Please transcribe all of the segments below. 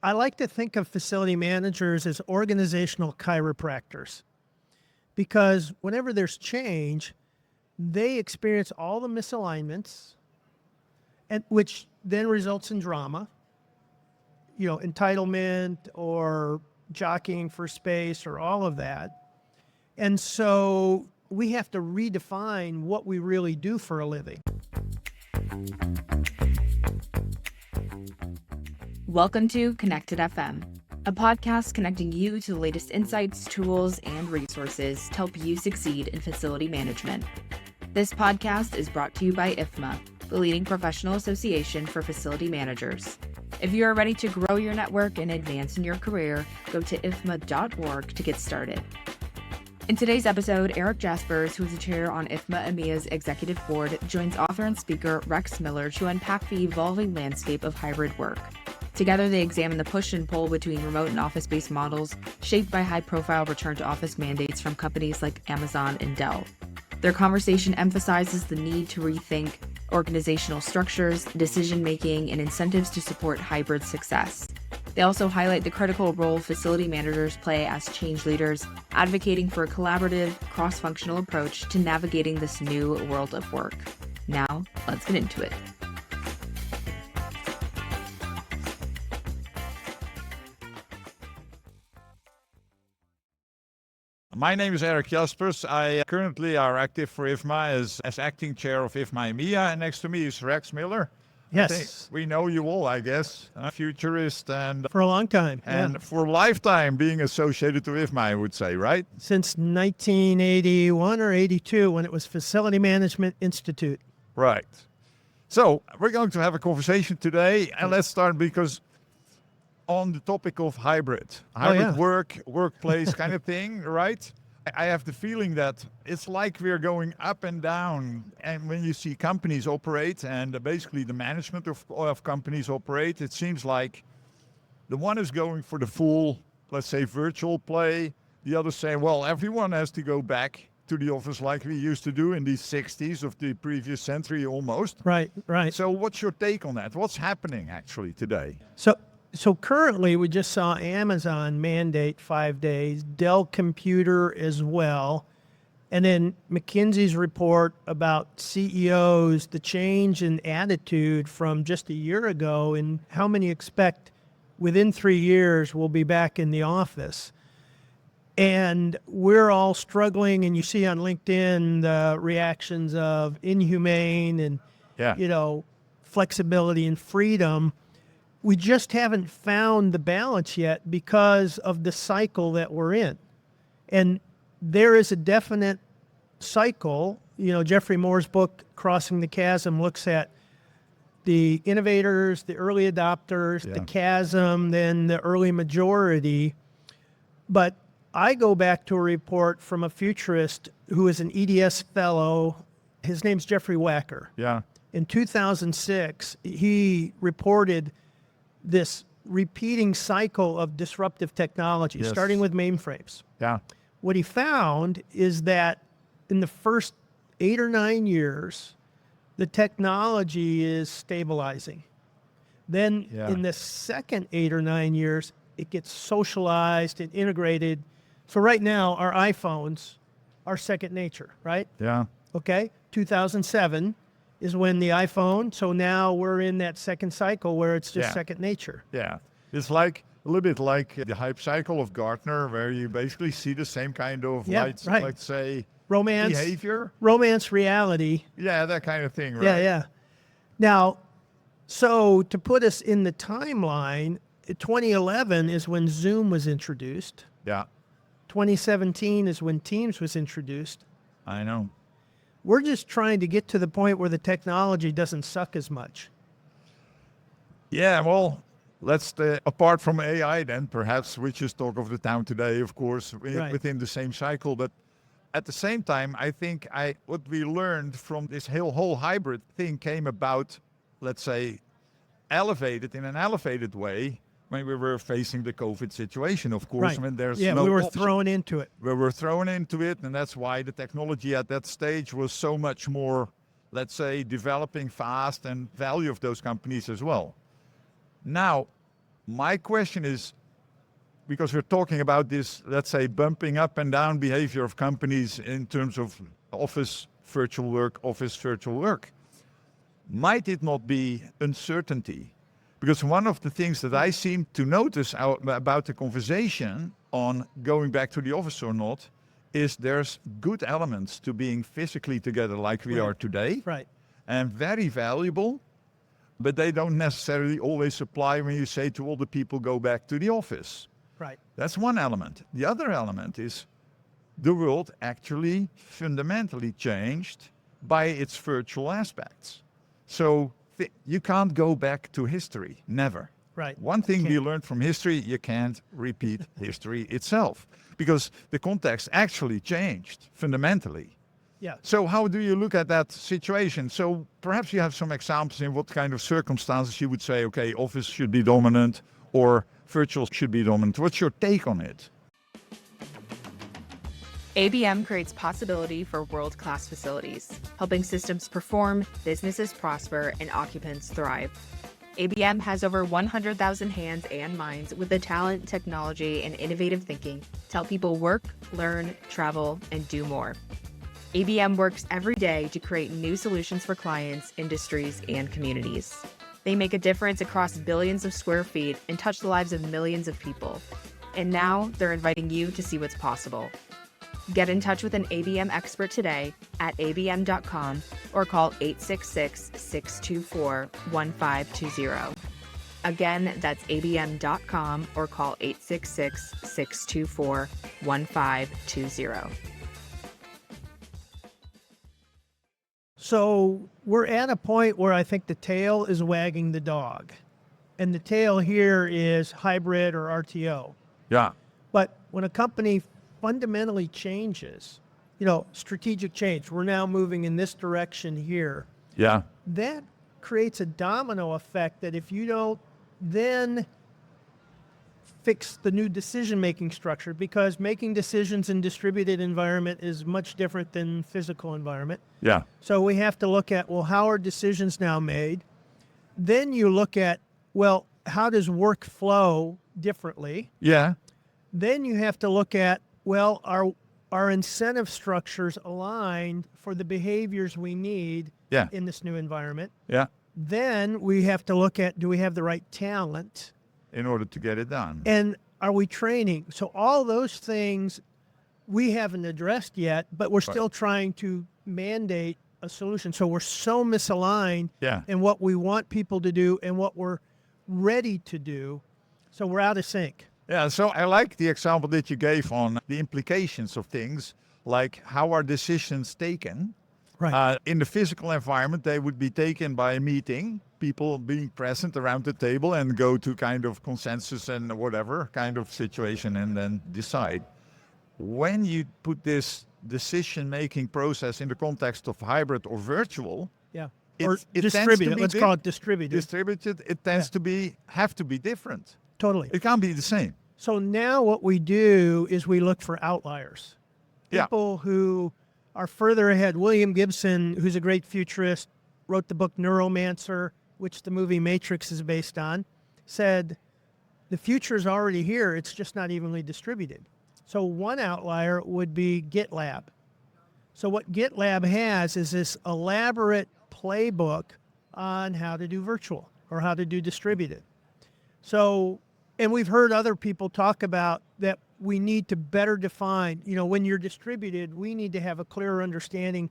I like to think of facility managers as organizational chiropractors because whenever there's change, they experience all the misalignments, and which then results in drama, entitlement or jockeying for space or all of that. And so we have to redefine what we really do for a living. Welcome to CONNECTED-FM, a podcast connecting you to the latest insights, tools, and resources to help you succeed in facility management. This podcast is brought to you by IFMA, the leading professional association for facility managers. If you are ready to grow your network and advance in your career, go to ifma.org to get started. In today's episode, Eric Jaspers, who is the chair on IFMA EMEA's executive board, joins author and speaker Rex Miller to unpack the evolving landscape of hybrid work. Together, they examine the push and pull between remote and office-based models shaped by high-profile return-to-office mandates from companies like Amazon and Dell. Their conversation emphasizes the need to rethink organizational structures, decision-making, and incentives to support hybrid success. They also highlight the critical role facility managers play as change leaders, advocating for a collaborative, cross-functional approach to navigating this new world of work. Now, let's get into it. My name is Eric Jaspers. I currently are active for IFMA as acting chair of IFMA EMEA, and next to me is Rex Miller. Yes. We know you all, I guess. A futurist and For a long time. and for a lifetime being associated to IFMA, I would say, right? Since 1981 or 82, when it was Facility Management Institute. Right. So we're going to have a conversation today, and let's start because on the topic of hybrid workplace kind of thing, right? I have the feeling that it's like we're going up and down. And when you see companies operate and basically the management of companies operate, it seems like the one is going for the full, let's say, virtual play. The other say, well, everyone has to go back to the office like we used to do in the 60s of the previous century almost. Right. So what's your take on that? What's happening actually today? So currently, we just saw Amazon mandate 5 days, Dell Computer as well, and then McKinsey's report about CEOs, the change in attitude from just a year ago and how many expect within 3 years will be back in the office. And we're all struggling, and you see on LinkedIn the reactions of inhumane and, flexibility and freedom. We just haven't found the balance yet because of the cycle that we're in. And there is a definite cycle. Jeffrey Moore's book, Crossing the Chasm, looks at the innovators, the early adopters, the chasm, then the early majority. But I go back to a report from a futurist who is an EDS fellow. His name's Jeffrey Wacker. Yeah. In 2006, he reported this repeating cycle of disruptive technology, starting with mainframes. Yeah. What he found is that in the first 8 or 9 years, the technology is stabilizing. Then in the second 8 or 9 years, it gets socialized and integrated. So right now, our iPhones are second nature, right? Yeah. Okay. 2007 is when the iPhone, so now we're in that second cycle where it's just second nature. Yeah. It's like a little bit like the hype cycle of Gartner, where you basically see the same kind of, let's say, romance behavior. Romance reality. Yeah, that kind of thing, right? Yeah. Now, so to put us in the timeline, 2011 is when Zoom was introduced. Yeah. 2017 is when Teams was introduced. I know. We're just trying to get to the point where the technology doesn't suck as much. Yeah, well, let's, apart from AI then, perhaps, which is talk of the town today, of course, within the same cycle. But at the same time, I think what we learned from this whole hybrid thing came about, let's say, in an elevated way when we were facing the COVID situation, of course. Right. When there's we were thrown into it. We were thrown into it, and that's why the technology at that stage was so much more, let's say, developing fast and value of those companies as well. Now, My question is, because we're talking about this, let's say, bumping up and down behavior of companies in terms of office virtual work, might it not be uncertainty? Because one of the things that I seem to notice about the conversation on going back to the office or not is there's good elements to being physically together like we are today, Right. and very valuable, but they don't necessarily always apply when you say to all the people, go back to the office. Right. That's one element. The other element is the world actually fundamentally changed by its virtual aspects. So you can't go back to history, never. Right. One thing we learned from history, you can't repeat history itself because the context actually changed fundamentally. Yeah. So how do you look at that situation? So perhaps you have some examples in what kind of circumstances you would say, okay, office should be dominant or virtual should be dominant. What's your take on it? ABM creates possibility for world-class facilities, helping systems perform, businesses prosper, and occupants thrive. ABM has over 100,000 hands and minds with the talent, technology, and innovative thinking to help people work, learn, travel, and do more. ABM works every day to create new solutions for clients, industries, and communities. They make a difference across billions of square feet and touch the lives of millions of people. And now they're inviting you to see what's possible. Get in touch with an ABM expert today at abm.com or call 866-624-1520. Again, that's abm.com or call 866-624-1520. So we're at a point where I think the tail is wagging the dog. And the tail here is hybrid or RTO. Yeah. But when a company fundamentally changes, strategic change, we're now moving in this direction here. Yeah. That creates a domino effect that if you don't then fix the new decision-making structure, because making decisions in distributed environment is much different than physical environment. Yeah. So we have to look at, well, how are decisions now made? Then you look at, well, how does work flow differently? Yeah. Then you have to look at, well, are incentive structures aligned for the behaviors we need in this new environment? Yeah. Then we have to look at, do we have the right talent? In order to get it done. And are we training? So all those things we haven't addressed yet, but we're still trying to mandate a solution. So we're so misaligned in what we want people to do and what we're ready to do. So we're out of sync. Yeah, so I like the example that you gave on the implications of things, like how are decisions taken? Right. In the physical environment, they would be taken by a meeting, people being present around the table and go to kind of consensus and whatever kind of situation and then decide. When you put this decision-making process in the context of hybrid or virtual, or it distributed. Let's call it distributed. Distributed, it tends to have to be different. Totally. It can't be the same. So now what we do is we look for outliers. People who are further ahead. William Gibson, who's a great futurist, wrote the book Neuromancer, which the movie Matrix is based on, said the future is already here. It's just not evenly distributed. So one outlier would be GitLab. So what GitLab has is this elaborate playbook on how to do virtual or how to do distributed. So, and we've heard other people talk about that we need to better define, when you're distributed, we need to have a clearer understanding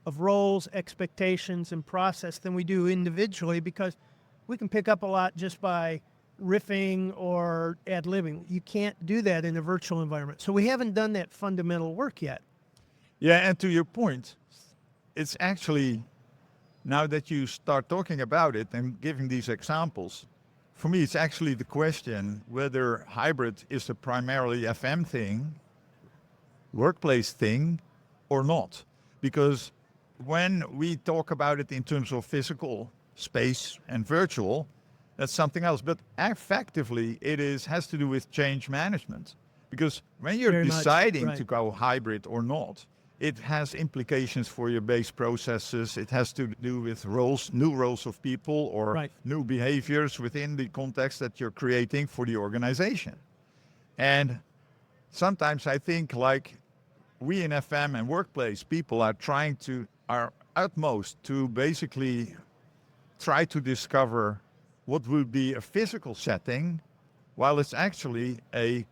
of roles, expectations, and process than we do individually, because we can pick up a lot just by riffing or ad-libbing. You can't do that in a virtual environment. So we haven't done that fundamental work yet. Yeah, and to your point, it's actually, now that you start talking about it and giving these examples, for me, it's actually the question whether hybrid is a primarily FM thing, workplace thing, or not. Because when we talk about it in terms of physical space and virtual, that's something else. But effectively, has to do with change management. Because when you're deciding to go hybrid or not, It has implications for your base processes. It has to do with roles, new roles of people, or Right. new behaviors within the context that you're creating for the organization. And sometimes I think like we in FM and workplace people are trying to our utmost to basically try to discover what would be a physical setting, while it's actually a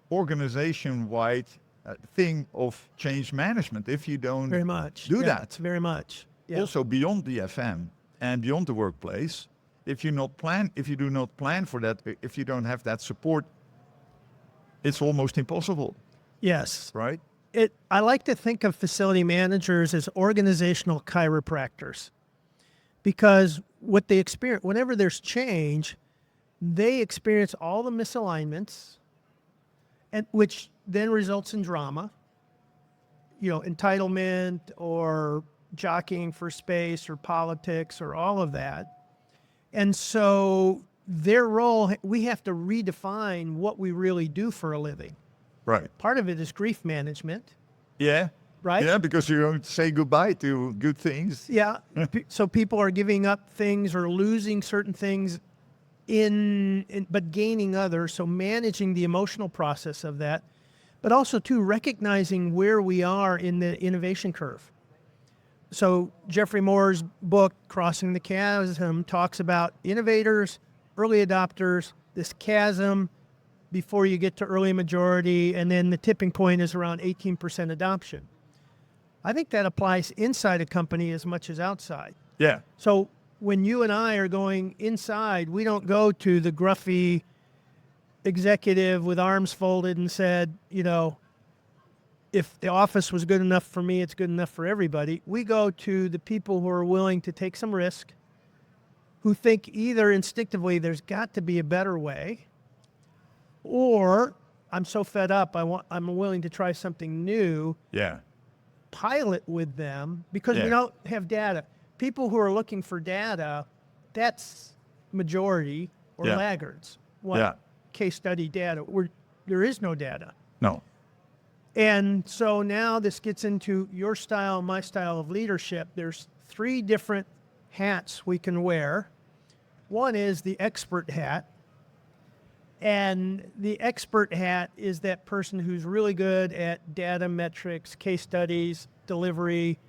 organization-wide thing of change management. If you don't Very much. do Yeah, that, very much. Yeah. also beyond the FM and beyond the workplace, if you do not plan for that, if you don't have that support, it's almost impossible, Yes. right? I like to think of facility managers as organizational chiropractors, because what they experience, whenever there's change, they experience all the misalignments, and which then results in drama, entitlement or jockeying for space or politics or all of that. And so their role, we have to redefine what we really do for a living. Right. Part of it is grief management. Yeah. Right? Yeah, because you don't say goodbye to good things. Yeah. So people are giving up things or losing certain things but gaining others. So managing the emotional process of that, but also too recognizing where we are in the innovation curve. So Jeffrey Moore's book, Crossing the Chasm, talks about innovators, early adopters, this chasm before you get to early majority, and then the tipping point is around 18% adoption. I think that applies inside a company as much as outside. Yeah. So when you and I are going inside, we don't go to the gruffy executive with arms folded and said, if the office was good enough for me, it's good enough for everybody. We go to the people who are willing to take some risk, who think either instinctively there's got to be a better way, or I'm so fed up, I'm willing to try something new. Yeah. Pilot with them, because we Yeah. don't have data. People who are looking for data, that's majority or Yeah. laggards. Yeah. Case study data, where there is no data. No. And so now this gets into your style, my style of leadership. There's 3 different hats we can wear. One is the expert hat. And the expert hat is that person who's really good at data, metrics, case studies, delivery,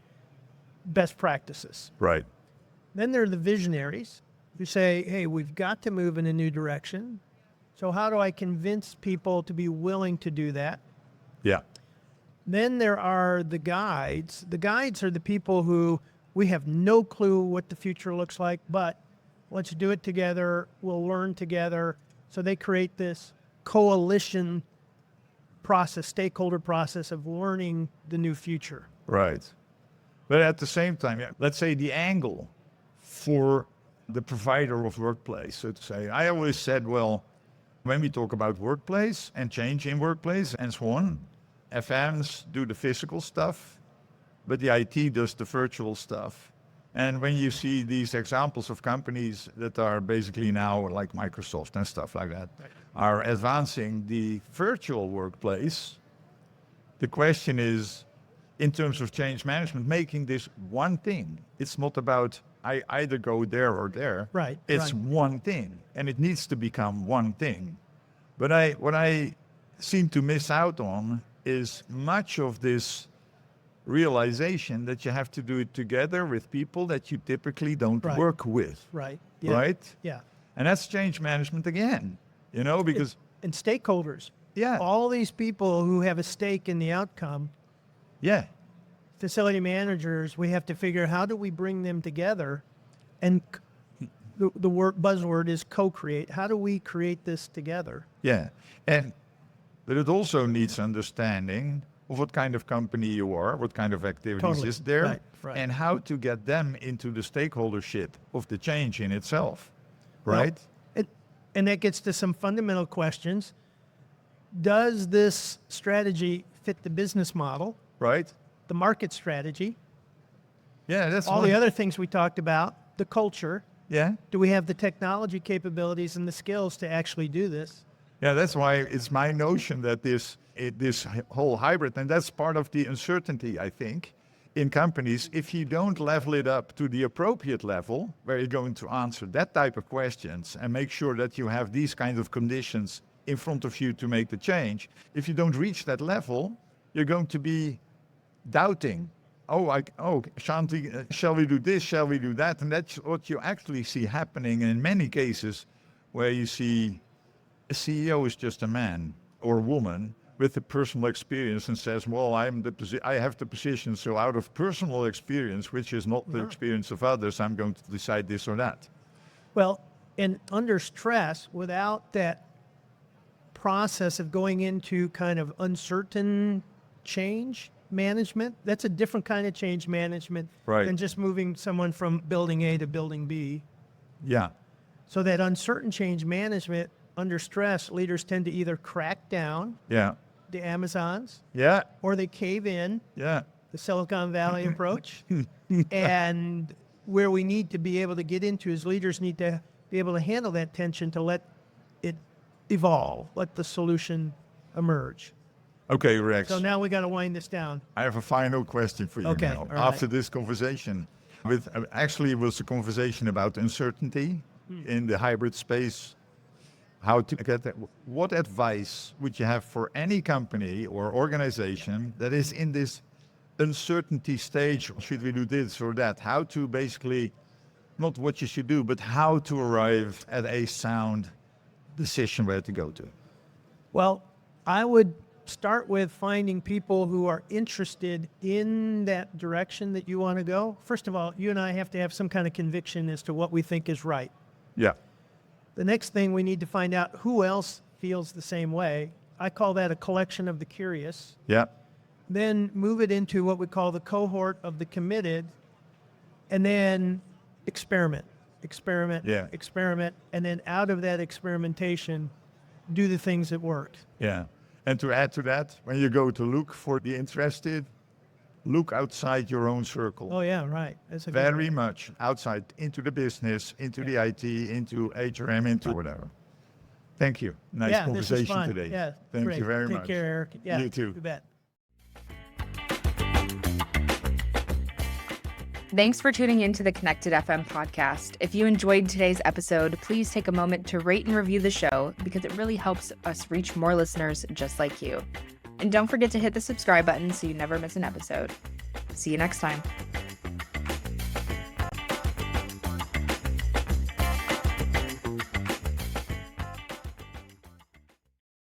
best practices. Right. Then there are the visionaries who say, hey, we've got to move in a new direction. So how do I convince people to be willing to do that? Yeah. Then there are the guides. The guides are the people who we have no clue what the future looks like, but let's do it together. We'll learn together. So they create this coalition process, stakeholder process of learning the new future. Right. But at the same time, let's say the angle for the provider of workplace, so to say. I always said, well, when we talk about workplace and change in workplace and so on, FMs do the physical stuff, but the IT does the virtual stuff. And when you see these examples of companies that are basically now like Microsoft and stuff like that, Right. are advancing the virtual workplace, the question is, in terms of change management, making this one thing. It's not about I either go there or there. Right. It's right. one thing, and it needs to become one thing. But what I seem to miss out on is much of this realization that you have to do it together with people that you typically don't Right. work with, Right. Yeah. right? Yeah. And that's change management again, because And stakeholders. yeah, All these people who have a stake in the outcome, yeah, facility managers, we have to figure out how do we bring them together, and the word buzzword is co-create. How do we create this together? yeah. But it also needs understanding of what kind of company you are, what kind of activities Totally. is there, Right, right. and how to get them into the stakeholdership of the change in itself, Well, right? And that gets to some fundamental questions. Does this strategy fit the business model, Right? the market strategy, Yeah, that's all one. the other things we talked about, the culture? Yeah, Do we have the technology capabilities and the skills to actually do this? Yeah, that's why it's my notion that this whole hybrid, and that's part of the uncertainty, I think, in companies. If you don't level it up to the appropriate level, where you're going to answer that type of questions and make sure that you have these kinds of conditions in front of you to make the change, if you don't reach that level, you're going to be doubting. Shanti, shall we do this? Shall we do that? And that's what you actually see happening in many cases, where you see a CEO is just a man or a woman with a personal experience and says, well, I have the position, so out of personal experience, which is not the experience of others, I'm going to decide this or that. Well, and under stress, without that process of going into kind of uncertain change management, that's a different kind of change management than just moving someone from building A to building B. Yeah. So that uncertain change management, under stress, leaders tend to either crack down the Amazons or they cave in, the Silicon Valley approach. And where we need to be able to get into is leaders need to be able to handle that tension to let it evolve, let the solution emerge. Okay, Rex. So now we got to wind this down. I have a final question for you now. After this conversation, it was a conversation about uncertainty in the hybrid space. How to get that? What advice would you have for any company or organization that is in this uncertainty stage? Should we do this or that? How to basically, not what you should do, but how to arrive at a sound decision where to go to? Well, I would start with finding people who are interested in that direction that you want to go. First of all, you and I have to have some kind of conviction as to what we think is right. Yeah. The next thing, we need to find out who else feels the same way. I call that a collection of the curious. Yeah. Then move it into what we call the cohort of the committed, and then experiment, and then out of that experimentation, do the things that work. Yeah. And to add to that, when you go to look for the interested, look outside your own circle. Oh, yeah, right. That's a Very much outside, into the business, into the IT, into HRM, into whatever. Thank you. Nice conversation this was fun. today. Yeah, Thank great. you very much. Take care, Eric. Yeah, you too. You bet. Thanks for tuning in to the Connected FM podcast. If you enjoyed today's episode, please take a moment to rate and review the show because it really helps us reach more listeners just like you. And don't forget to hit the subscribe button so you never miss an episode. See you next time.